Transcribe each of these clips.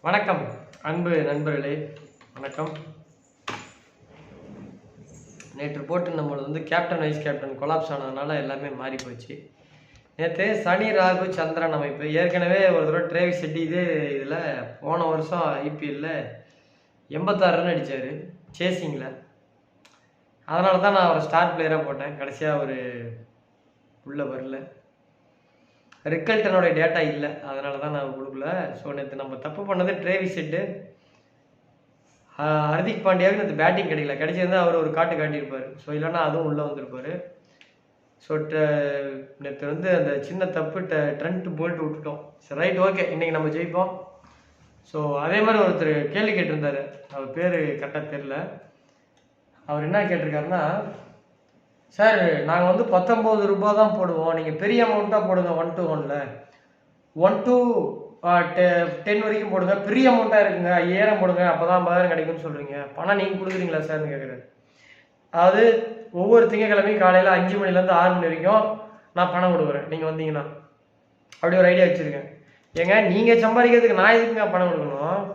வணக்கம் அன்பு நண்பர்களே, வணக்கம். நேற்று போட்டு நம்மளது கேப்டன் வைஸ் கேப்டன் கொலாப்ஸ் ஆனதுனால எல்லாமே மாறி போச்சு. நேற்று சனி ராகு சந்திரன் அமைப்பு ஏற்கனவே ஒரு தடவை ட்ரேவிஸ் ஹெட் இதே இதில் போன வருஷம் ஐபிஎல்லில் 86 ரன் அடித்தார் சேசிங்கில். அதனால தான் நான் அவரை ஸ்டார் பிளேயராக போட்டேன். கடைசியாக அவர் உள்ளே வரல. ரிக்கல்டனோட டேட்டா இல்லை, அதனால தான் நான் கொடுக்கல. ஸோ நேற்று நம்ம தப்பு பண்ணது ட்ரேவிஸ் ஹெட்டு, ஹர்திக் பாண்டியாவுக்கு நேற்று பேட்டிங் கிடைக்கல. கிடைச்சிருந்தா அவர் ஒரு காட்டியிருப்பார். ஸோ இல்லைன்னா அதுவும் உள்ளே வந்திருப்பார். ஸோ நேற்று அந்த சின்ன தப்பு ட்ரெண்ட் போல்ட் விட்டுட்டோம். சரி, ரைட், ஓகே, இன்றைக்கி நம்ம ஜெயிப்போம். ஸோ அதே மாதிரி ஒருத்தர் கேள்வி கேட்டிருந்தார். அவர் பேர் கரெக்டாக தெரில. அவர் என்ன கேட்டிருக்காருன்னா, சார் நாங்கள் 19 ரூபா தான் போடுவோம், நீங்கள் பெரிய அமௌண்ட்டாக போடுங்க. 1 to 1ல் 1 to 10 வரைக்கும் போடுங்க, பெரிய அமௌண்ட்டாக இருக்குங்க, 5000 போடுங்க, அப்போ தான் 50,000 கிடைக்கும்னு சொல்கிறீங்க. பணம் நீங்கள் கொடுக்குறீங்களா சார்னு கேட்குறாரு. அதாவது ஒவ்வொரு திங்கக்கிழமையும் காலையில் 5 மணிலேருந்து 6 மணி வரைக்கும் நான் பணம் கொடுக்குறேன், நீங்கள் வந்தீங்கன்னா. அப்படி ஒரு ஐடியா வச்சுருக்கேன். ஏங்க நீங்கள் சம்பாதிக்கிறதுக்கு நான் எதுக்குங்க பணம் கொடுக்கணும்?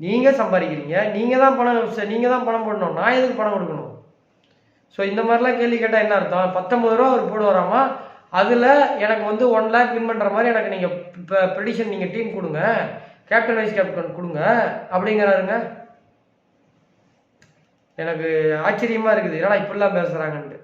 நீங்கள் சம்பாதிக்கிறீங்க, நீங்கள் தான் பணம் போடணும், நான் எதுக்கு பணம் கொடுக்கணும்? ஸோ இந்த மாதிரிலாம் கேள்வி கேட்டால் என்ன அர்த்தம்? 19 ரூபா அவர் போடுவாராமா, அதில் எனக்கு 1 lakh வின் பண்ணுற மாதிரி எனக்கு நீங்கள் இப்போ ப்ரெடிஷன் நீங்கள் டீம் கொடுங்க, கேப்டன் வைஸ் கேப்டன் கொடுங்க அப்படிங்கிறாருங்க. எனக்கு ஆச்சரியமாக இருக்குது, ஏன்னா இப்படிலாம் பேசுகிறாங்கன்ட்டு.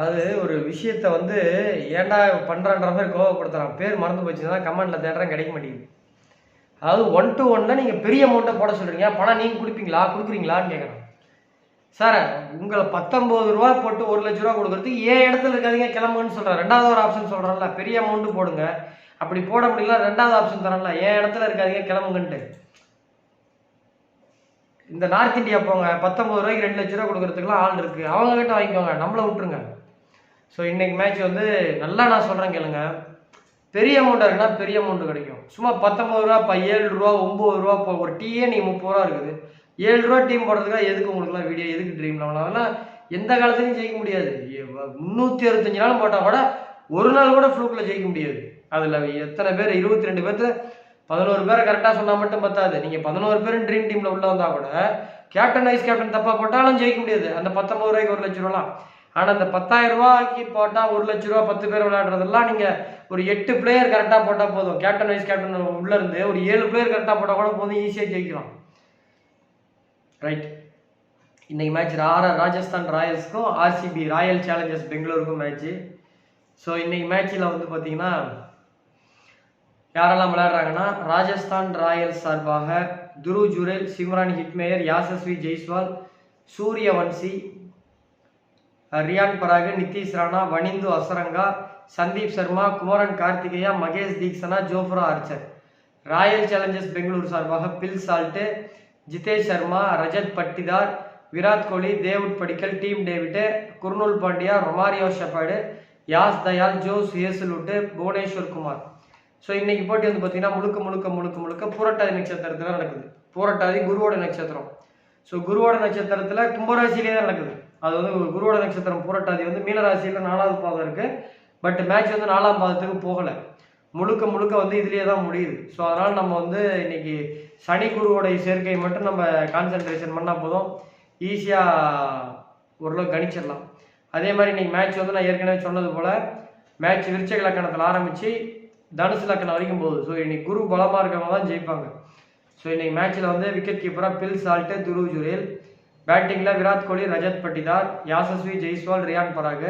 அது ஒரு விஷயத்த ஏன்டா பண்ணுறான்ற மாதிரி கோவப்படுத்துகிறான். பேர் மறந்து போச்சுன்னா கமெண்டில் தேடுறேன், கிடைக்க மாட்டேங்குது. அதாவது 1 to 1ல் நீங்கள் பெரிய அமௌண்ட்டை போட சொல்கிறீங்க, பணம் நீங்கள் கொடுக்குறீங்களான்னு கேட்குறேன். சார் உங்களை 19 ரூபா போட்டு 1 லட்ச ரூபா கொடுக்குறதுக்கு ஏன் இடத்துல இருக்காதீங்க, கிளம்புன்னு சொல்கிறேன். ரெண்டாவது ஒரு ஆப்ஷன் சொல்கிறேன்ல, பெரிய அமௌண்ட்டு போடுங்க. அப்படி போட முடியல, ரெண்டாவது ஆப்ஷன் தரேன்ல, ஏன் இடத்துல இருக்காதீங்க, கிளம்புங்கன்ட்டு. இந்த நார்த் இந்தியா போங்க, 19 ரூபாய்க்கு 2 லட்ச ரூபா கொடுக்குறதுக்குலாம் ஆள் இருக்குது, அவங்க கிட்ட வாங்கிக்கோங்க, நம்மளை விட்டுருங்க. ஸோ இன்றைக்கி மேட்ச் நல்லா நான் சொல்கிறேன் கேளுங்க. பெரிய அமௌண்ட்டாக இருக்குன்னா பெரிய அமௌண்ட்டு கிடைக்கும். சும்மா 19 ரூபா, 7 ரூபா, 9 ரூபா ஒரு டீயே நீங்கள் 30 ரூபா இருக்குது. 7 ரூபா டீம் போடுறதுக்காக எதுக்கு உங்களுக்குலாம் வீடியோ, எதுக்கு ட்ரீம் லெவல்? அதெல்லாம் எந்த காலத்துலையும் ஜெயிக்க முடியாது. 365 நாளும் போட்டால் கூட ஒரு நாள் கூட ஃப்ளூக்கில் ஜெயிக்க முடியாது. அதில் எத்தனை பேர், 22 பேர்த்து 11 பேரை கரெக்டாக சொன்னால் மட்டும் பத்தாது. நீங்கள் 11 பேரும் ட்ரீம் டீமில் உள்ள வந்தால் கூட கேப்டன் வைஸ் கேப்டன் தப்பாக போட்டாலும் ஜெயிக்க முடியாது. அந்த 19 ரூபாய்க்கு 1 லட்ச ரூபாலாம். ஆனால் அந்த 10,000 ரூபாய்க்கு போட்டால் 1 லட்ச ரூபா 10 பேர் விளையாடுறதெல்லாம் நீங்கள் ஒரு 8 பிளேயர் கரெக்டாக போட்டால் போதும். கேப்டன் வைஸ் கேப்டன் உள்ளேருந்து ஒரு 7 பிளேயர் கரெக்டாக போட்டால் கூட போதும், ஈஸியாக ஜெயிக்கலாம். ரைட், இன்றைக்கி மேட்ச் ராஜஸ்தான் ராயல்ஸுக்கும் ஆர்சிபி ராயல் சேலஞ்சர்ஸ் பெங்களூருக்கும் மேட்ச்சு. ஸோ இன்றைக்கி மேட்ச்சில் பார்த்தீங்கன்னா யாரெல்லாம் விளையாடுறாங்கன்னா, ராஜஸ்தான் ராயல்ஸ் சார்பாக Dhruv Jurel, Shimron Hetmyer, Yashasvi Jaiswal, Suryavanshi, Riyan Parag, Nitish Rana, Wanindu Hasaranga, Sandeep Sharma, Kumar Kartikeya, Maheesh Theekshana, Jofra Archer. Royal challengers Bengaluru சார்பாக Phil Salt, Jitesh Sharma, Rajat Patidar, Virat Kohli, Devdutt Padikkal, Tim David, Krunal Pandya, Romario Shepherd, Yash Dayal, Josh Hazlewood, Bhuvneshwar Kumar. So இன்றைக்கி போட்டி பார்த்தீங்கன்னா முழுக்க பூரட்டாதி நட்சத்திரத்தில் நடக்குது. பூரட்டாதி குருவோட நட்சத்திரம். ஸோ குருவோட நட்சத்திரத்தில் கும்பராசிலே தான் நடக்குது. அது குருவோட நட்சத்திரம் பூரட்டாதி மீனராசியில் 4வது பாதம் இருக்குது. பட் மேட்ச் 4ஆம் பாதத்துக்கு போகலை. முழுக்க இதுலேயே தான் முடியுது. ஸோ அதனால் நம்ம இன்னைக்கு சனி குருவோடைய சேர்க்கை மட்டும் நம்ம கான்சன்ட்ரேஷன் பண்ணால் போதும், ஈஸியாக ஓரளவு கணிச்சிடலாம். அதே மாதிரி இன்னைக்கு மேட்ச் நான் ஏற்கனவே சொன்னது போல் மேட்ச் விருச்சிக லக்கணத்தில் ஆரம்பித்து தனுசு லக்கணம் வரைக்கும் போகுது. ஸோ இன்னைக்கு குரு பலமாக இருக்கவங்க தான் ஜெயிப்பாங்க. ஸோ இன்னைக்கு மேட்ச்சில் விக்கெட் கீப்பராக பில் சால்ட்டு, துருவ் ஜுரேல், பேட்டிங்கில் விராட் கோலி, ரஜத் பட்டிதார், யாசஸ்வி ஜெய்ஸ்வால், ரியான் பராக்,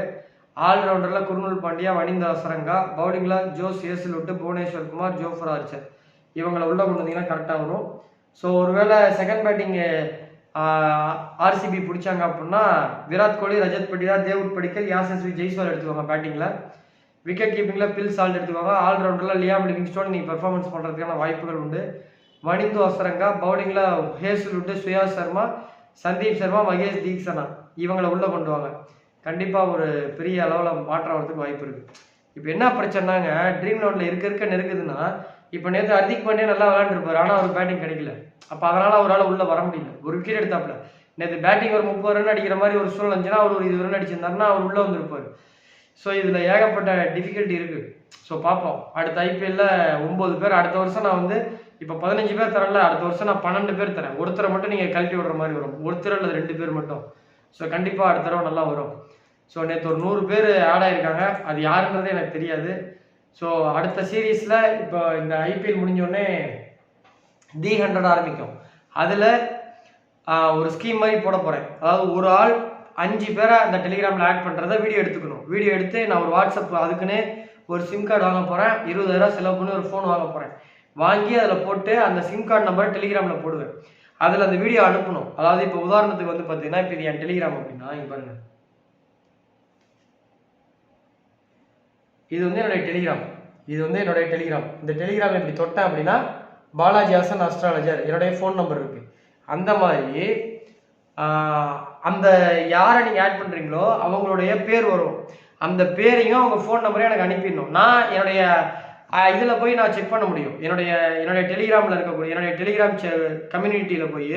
ஆல்ரவுண்டரில் குர்னூல் பாண்டியா, வனிந்து அசரங்கா, பவுலிங்கில் Josh Hazlewood, Bhuvneshwar Kumar, Jofra Archer. இவங்களை உள்ளே கொண்டு வந்தீங்கன்னா கரெக்டாக வரும். ஸோ ஒருவேளை செகண்ட் பேட்டிங்கு ஆர்சிபி பிடிச்சாங்க அப்படின்னா விராட் கோலி, ரஜத் பட்டிதார், தேவுட் படிக்கல், யாசஸ்வி ஜெய்ஸ்வால் எடுத்துக்கோங்க பேட்டிங்கில். விக்கெட் கீப்பிங்கில் பில் சால்ட் எடுத்துக்கோங்க. ஆல்ரவுண்டரில் லியாம் லிவிங்ஸ்டோன் நீங்கள் பெர்ஃபார்மன்ஸ் பண்ணுறதுக்கான வாய்ப்புகள் உண்டு. வனிந்து அசரங்கா, பவுலிங்கில் ஹேசல்வுட், சுயாஸ் சர்மா, சந்தீப் சர்மா, மகேஷ் தீக்ஷனா, இவங்களை உள்ளே கொண்டு வாங்க. கண்டிப்பாக ஒரு பெரிய அளவில் மாற்றம் வரதுக்கு வாய்ப்பு இருக்குது. இப்போ என்ன பிரச்சனைனாங்க, ட்ரீம் லெவலில் இருக்க நெருக்குதுன்னா இப்போ நேற்று ஹர்திக் பாண்டியா நல்லா விளையாண்டுருப்பாரு, ஆனால் அவர் பேட்டிங் கிடைக்கல. அப்போ அதனால் அவரால் உள்ளே வர முடியல. ஒரு விக்கெட் எடுத்தாப்புல. நேற்று பேட்டிங் ஒரு 30 ரன் அடிக்கிற மாதிரி ஒரு சூழல் இருந்துச்சுன்னா அவர் ஒரு 20 ரன் அடிச்சிருந்தாருன்னா அவர் உள்ளே வந்திருப்பார். ஸோ இதில் ஏகப்பட்ட டிஃபிகல்ட்டி இருக்குது. ஸோ பார்ப்போம். அடுத்த ஐபிஎல்ல 9 பேர். அடுத்த வருஷம் நான் வந்து இப்போ 15 பேர் தரல, அடுத்த வருஷம் நான் 12 பேர் தரேன். ஒருத்தரை மட்டும் நீங்கள் கழட்டி விடுற மாதிரி வரும், ஒருத்தர் அல்லது 2 பேர் மட்டும். ஸோ கண்டிப்பாக அடுத்த தடவை நல்லா வரும். ஸோ நேற்று ஒரு 100 பேர் ஆட் ஆகிருக்காங்க, அது யாருன்றது எனக்கு தெரியாது. ஸோ அடுத்த சீரீஸில் இப்போ இந்த ஐபிஎல் முடிஞ்சோடனே தி 100 ஆரம்பிக்கும். அதில் ஒரு ஸ்கீம் மாதிரி போட போகிறேன். அதாவது ஒரு ஆள் 5 பேரை அந்த டெலிகிராமில் ஆட் பண்ணுறத வீடியோ எடுத்துக்கணும். வீடியோ எடுத்து நான் ஒரு வாட்ஸ்அப் அதுக்குன்னு ஒரு சிம் கார்டு வாங்க போகிறேன். 20,000 செலவு பண்ணி ஒரு ஃபோன் வாங்க போகிறேன். வாங்கி அதில் போட்டு அந்த சிம் கார்டு நம்பரை டெலிகிராமில் போடுவேன். அதில் அந்த வீடியோ அனுப்பணும். அதாவது இப்போ உதாரணத்துக்கு வந்து பார்த்தீங்கன்னா, இப்போ இது என் டெலிகிராம் அப்படின்னா இங்கே பாருங்கள், இது வந்து என்னுடைய டெலிகிராம். இந்த டெலிகிராம் எப்படி தொட்டேன் அப்படின்னா, பாலாஜி ஹாசன் அஸ்ட்ராலஜர் என்னுடைய ஃபோன் நம்பர் இருக்குது. அந்த மாதிரி அந்த யாரை நீங்கள் ஆட் பண்ணுறீங்களோ அவங்களுடைய பேர் வரும். அந்த பேரையும் அவங்க ஃபோன் நம்பரையும் எனக்கு அனுப்பிடணும். நான் என்னுடைய இதில் போய் நான் செக் பண்ண முடியும். என்னுடைய டெலிகிராமில் இருக்கக்கூடிய என்னுடைய டெலிகிராம் கம்யூனிட்டியில் போய்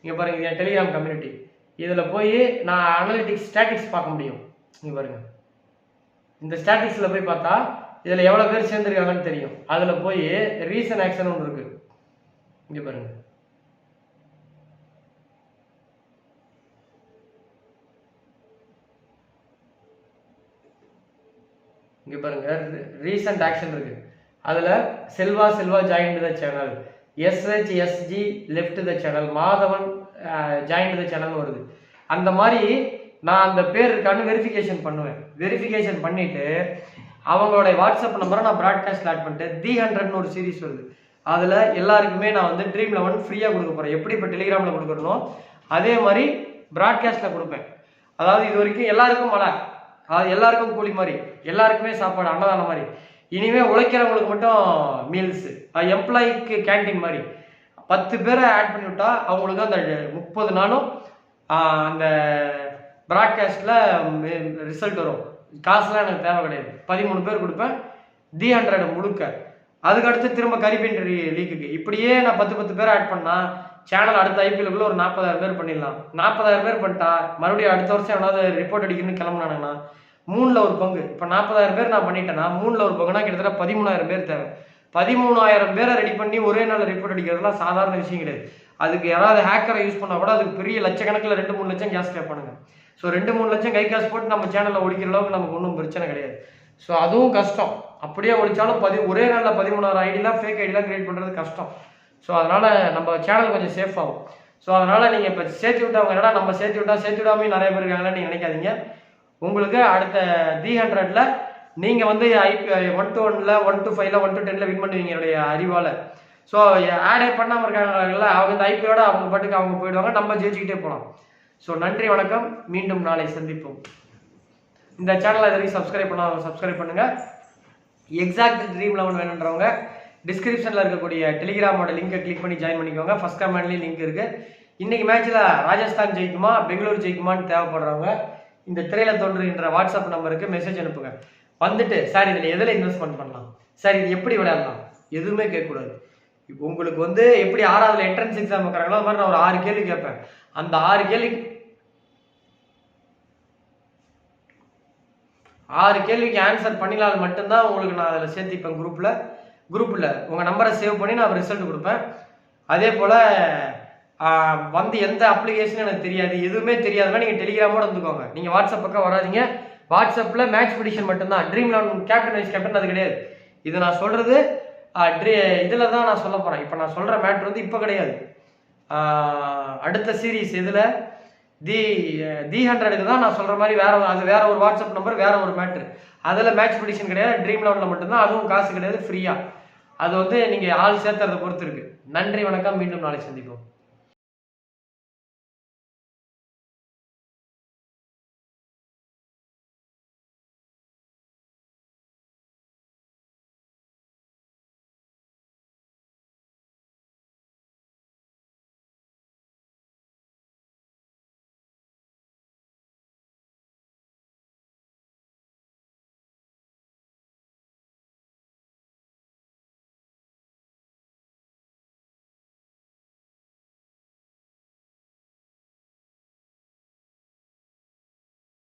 இங்கே பாருங்கள், என் டெலிகிராம் கம்யூனிட்டி இதில் போய் நான் அனலிட்டிக்ஸ் ஸ்டாட்டிக்ஸ் பார்க்க முடியும். இங்கே பாருங்கள், இந்த ஸ்டாட்டிக்ஸில் போய் பார்த்தா இதில் எவ்வளோ பேர் சேர்ந்துருக்காங்கன்னு தெரியும். அதில் போய் ரீசன் ஆக்ஷன் ஒன்று இருக்குது. இங்கே பாருங்கள், இங்கே பாருங்க, ரீசன்ட் ஆக்ஷன் இருக்கு. அதில் Selva join the channel, SHSG left the channel, Madhavan join the channel வருது. அந்த மாதிரி நான் அந்த பேர் இருக்கான்னு வெரிஃபிகேஷன் பண்ணுவேன். வெரிஃபிகேஷன் பண்ணிட்டு அவங்களுடைய வாட்ஸ்அப் நம்பரை நான் ப்ராட்காஸ்ட் ஆட் பண்ணிட்டு தி 100ன்னு ஒரு சீரீஸ் வருது. அதில் எல்லாருக்குமே நான் வந்து ட்ரீம் 11 ஃப்ரீயாக கொடுக்க போகிறேன். எப்படி இப்போ டெலிகிராமில் கொடுக்குறனோ அதே மாதிரி ப்ராட்காஸ்ட்டில் கொடுப்பேன். அதாவது இது வரைக்கும் எல்லாருக்கும் அது எல்லாருக்கும் கூலி மாதிரி, எல்லாருக்குமே சாப்பாடு அன்னதானம் மாதிரி. இனிமேல் உழைக்கிறவங்களுக்கு மட்டும் மீல்ஸு, எம்ப்ளாய்க்கு கேன்டீன் மாதிரி 10 பேரை ஆட் பண்ணி விட்டா அவங்களுக்கு அந்த 30 நாளும் அந்த ப்ராட்காஸ்டில் ரிசல்ட் வரும். காசுலாம் எனக்கு தேவை கிடையாது. 13 பேர் கொடுப்பேன் தி 100 முழுக்க. அதுக்கடுத்து திரும்ப கரிபெயின் லீக்குக்கு இப்படியே நான் 10 பேர் ஆட் பண்ணால் சேனல் அடுத்த ஐபிஎல்லுக்குள்ள ஒரு 40,000 பேர் பண்ணிடலாம். 40,000 பேர் பண்ணிட்டா மறுபடியும் அடுத்த வருஷம் எவனாவது ரிப்போர்ட் அடிக்கணும்னு கிளம்புனானுங்கன்னா 3ல் ஒரு பங்கு. இப்போ 40,000 பேர் நான் பண்ணிட்டேன்னா 3ல் ஒரு பங்குனா கிட்டத்தட்ட 13,000 பேர் தேவை. 13,000 பேரை ரெடி பண்ணி ஒரே நாள் ரிப்போர்ட் அடிக்கிறதுலாம் சாதாரண விஷயம் கிடையாது. அதுக்கு யாராவது ஹேக்கரை யூஸ் பண்ணால் கூட அதுக்கு பெரிய லட்சக்கணக்கில் 2-3 லட்சம் கேஸ் கேட்பானுங்க. ஸோ 2-3 லட்சம் கை காசு போட்டு நம்ம சேனலில் ஒழிக்கிற அளவுக்கு நமக்கு ஒன்றும் பிரச்சனை கிடையாது. ஸோ அதுவும் கஷ்டம். அப்படியே ஒழிச்சாலும் ஒரே நாளில் 13,000 ஐடிலாம் ஃபேக் ஐடிலாம் கிரியேட் பண்ணுறது கஷ்டம். ஸோ அதனால் நம்ம சேனல் கொஞ்சம் சேஃப் ஆகும். ஸோ அதனால் நீங்கள் இப்போ சேர்த்து விட்டவங்க என்னடா நம்ம சேர்த்து விடாமல் நிறைய பேர் இருக்காங்களா நீங்கள் நினைக்காதீங்க. உங்களுக்கு அடுத்த தி 100ல் நீங்கள் வந்து 1 to 1ல் 1 to 5ல் 1 to 10ல் வின் பண்ணுவீங்க என்னுடைய அறிவால். ஸோ ஆடே பண்ணாமல் இருக்காங்கல்ல அவங்க இந்த ஐபிஎலோட அவங்க பாட்டுக்கு அவங்க போயிடுவாங்க, நம்ம ஜெயிச்சுக்கிட்டே போகலாம். ஸோ நன்றி, வணக்கம். மீண்டும் நாளை சந்திப்போம். இந்த சேனலை இது வரைக்கும் சப்ஸ்கிரைப் பண்ணாதவங்க சப்ஸ்கிரைப் பண்ணுங்கள். எக்ஸாக்ட் ட்ரீம் 11 வேணுன்றவங்க டிஸ்கிரிப்ஷனில் இருக்கக்கூடிய டெலிகிராமோட லிங்கை கிளிக் பண்ணி ஜாயின் பண்ணிக்கோங்க. ஃபர்ஸ்ட் கமெண்ட்லேயும் லிங்க் இருக்குது. இன்றைக்கி மேட்ச்சில் ராஜஸ்தான் ஜெயிக்குமா பெங்களூர் ஜெயிக்குமான்னு தேவைப்படுறவங்க இந்த திரையில் தோன்றுகின்ற வாட்ஸ்அப் நம்பருக்கு மெசேஜ் அனுப்புங்க. வந்துட்டு சார் இதில் எதில் இன்வெஸ்ட்மெண்ட் பண்ணலாம், சார் இது எப்படி விளையாடலாம், எதுவுமே கேட்கக்கூடாது. இப்போ உங்களுக்கு வந்து எப்படி 6வது என்ட்ரன்ஸ் எக்ஸாம் வைக்கிறாங்களோ அது மாதிரி நான் ஒரு 6 கேள்வி கேட்பேன். அந்த 6 கேள்விக்கு ஆன்சர் பண்ணினால் மட்டும்தான் உங்களுக்கு நான் அதில் சேர்த்திப்பேன். குரூப்பில் உங்கள் நம்பரை சேவ் பண்ணி நான் ரிசல்ட் கொடுப்பேன். அதே போல் வந்து எந்த அப்ளிகேஷனும் எனக்கு தெரியாது, எதுவுமே தெரியாதுன்னா நீங்கள் டெலிகிராமோட வந்துக்கோங்க. நீங்கள் வாட்ஸ்அப் பக்கம் வராதிங்க. வாட்ஸ்அப்பில் மேட்ச் ப்ரெடிக்ஷன் மட்டும்தான். ட்ரீம் 11 கேப்டன் வைஸ் கேப்டன் அது கிடையாது. இது நான் சொல்கிறது இதில் தான் நான் சொல்ல போகிறேன். இப்போ நான் சொல்கிற மேட்ரு வந்து இப்போ கிடையாது. அடுத்த சீரீஸ் இதில் தி 100க்கு தான் நான் சொல்கிற மாதிரி வேற ஒரு வாட்ஸ்அப் நம்பர், வேற ஒரு மேட்ரு. அதில் மேட்ச் ப்ரெடிக்ஷன் கிடையாது. ட்ரீம் 11ல் மட்டும்தான். அதுவும் காசு கிடையாது, ஃப்ரீயாக. அது வந்து நீங்கள் ஆள் சேர்த்துறதை பொறுத்து இருக்குது. நன்றி, வணக்கம். மீண்டும் நாளை சந்திப்போம்.